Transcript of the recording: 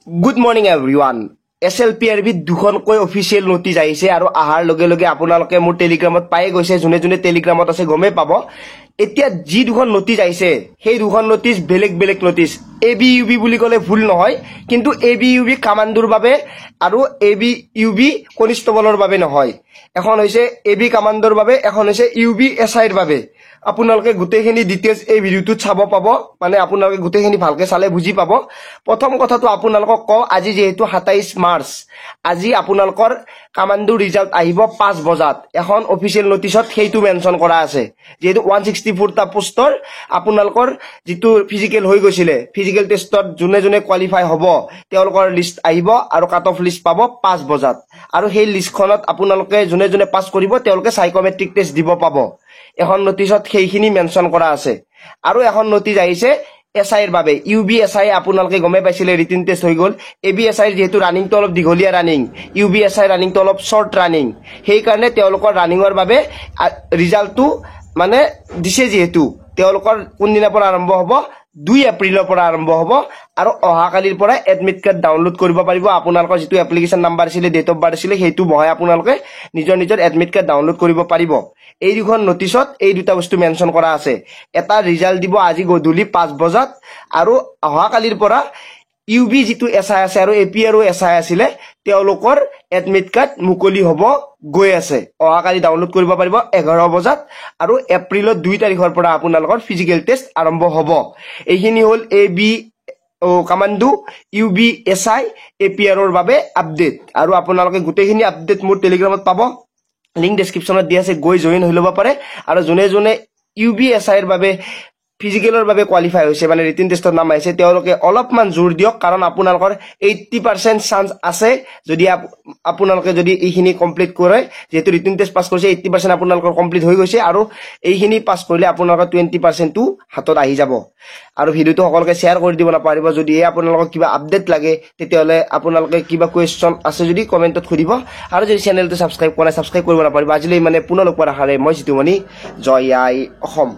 Good morning everyone. SLPRB দুখনকৈ official notice আহিছে আৰু আহাৰ লগে লগে আপোনালোকে মোৰ টেলিগ্ৰামত পাই গৈছে জুনে জুনে টেলিগ্ৰামত আছে গমে পাব এতিয়া যি দুখন নোটিছ আহিছে সেই দুখন নোটিছ বেলেগ বেলেগ নোটিছ ABUB বুলি কলে ভুল নহয় কিন্তু ABUB কামাণ্ডোৰ বাবে আৰু ABUB কনিষ্টেবলৰ বাবে নহয় এখন হৈছে AB কামাণ্ডোৰ বাবে এখন হৈছে UB SI ৰ বাবে আপোনালোকে গুটেখিনি ডিটেইলছ এই ভিডিওটোত চাব পাব মানে আপোনালোকে গুটেখিনি ভালকে চালে বুজি পাব প্ৰথম কথাটো আপোনালোকক ক আজি যেহেতু 27 মাৰ্চ আজি আপোনালোকৰ কামাণ্ডো ৰিজাল্ট আহিব 5 বজাত এখন অফিচিয়েল নোটিছত সেইটো মেনশন কৰা আছে যেহেতু 164 টা পোষ্টৰ আপোনালোকৰ যেটো ফিজিক্যাল হৈ গৈছিলে ফিজিক্যাল টেষ্টত জুনে জুনে কোৱালিফাই হ'ব তেওঁলোকৰ লিষ্ট আহিব আৰু কাট অফ লিষ্ট পাব 5 বজাত আৰু সেই লিষ্টখনত আপোনালোকে জুনে জুনে পাস কৰিব তেওঁলোকে সাইকোমেট্ৰিক টেষ্ট দিব পাব এখন নোটিছত সেইখিনি মেনশন কৰা আছে আৰু এখন নোটিছ আহিছে SI ৰ বাবে UB SI আপোনালোকে গমে পাইছিলে ৰিটেন টেষ্ট হৈ গল AB SI যেহেতু ৰানিং তো অলপ দিঘলীয়া ৰানিং UB SI ৰানিং তো অলপ শৰ্ট ৰানিং সেই কাৰণে তেওঁলোকৰ ৰানিংৰ বাবে ৰিজাল্টটো মানে দিছে যেহেতু তেওঁলোকৰ কোন দিনৰ পৰা আৰম্ভ হ'ব 2 এপ্ৰিলৰ পৰা আৰম্ভ হ'ব আৰু অহা কালিৰ পৰা এডমিট কাৰ্ড ডাউনলোড কৰিব পাৰিব আপোনালোকৰ যেটো এপ্লিকেশন নাম্বাৰ আছিল ডেট অফ বাৰ্থ আছিল হেতু বহাই আপোনালোকে নিজৰ নিজৰ এডমিট কাৰ্ড ডাউনলোড কৰিব পাৰিব এই দুখন নোটিছত এই দুটা বস্তু মেনশন কৰা আছে এটা ৰিজাল্ট দিব আজি গধূলি 5 বজাত আৰু অহা কালিৰ পৰা UB যেটো SI আছে আৰু AP আৰু SI আছিল তেওঁলোকৰ এডমিট কাৰ্ড মুকলি হ'ব গৈ আছে অহা কালি ডাউনলোড কৰিব পাৰিব 11 বজাত আৰু এপ্ৰিলৰ 2 তাৰিখৰ পৰা আপোনালোকৰ ফিজিক্যাল টেষ্ট আৰম্ভ হ'ব এইখিনি হল AB commando UB SI APR ৰ বাবে আপডেট আৰু আপোনালোকে গুটেখিনি আপডেট মোৰ টেলিগ্ৰামত পাব লিংক ডেসক্ৰিপচনত দিয়া আছে গৈ জয়েন হৈ লব পাৰে আৰু জুনে জুনে UB SI ৰ বাবে ফিজিক্যালৰ বাবে কোৱালিফাই হৈছে মানে ৰিটেন টেষ্টত নাম আহিছে তেওঁলোকে অলপমান জোৰ দিয়ক কাৰণ আপোনালোকৰ 80% চান্স আছে যদি আপোনালোকে যদি এইখিনি কমপ্লিট কৰে যেহেতু ৰিটেন টেষ্ট পাস কৰিছে 80% আপোনালোকৰ কমপ্লিট হৈ গৈছে আৰু এইখিনি পাস কৰিলে আপোনালোকৰ 20% টো হাতত আহি যাব আৰু ভিডিওটো সকলোকে শেয়াৰ কৰি দিব নাপাৰিব যদি আপোনালোকক কিবা আপডেট লাগে তেতিয়ালে আপোনালোকে কিবা কোৱেশ্চন আছে যদি কমেন্টত খুদিব আৰু যদি চেনেলটো সাবস্ক্ৰাইব কৰা সাবস্ক্ৰাইব কৰিব নাপাৰিব আজিলৈ মানে পুনৰ লগ পোৱাৰ আশাৰে মই জিতুমণি জয় আই অসম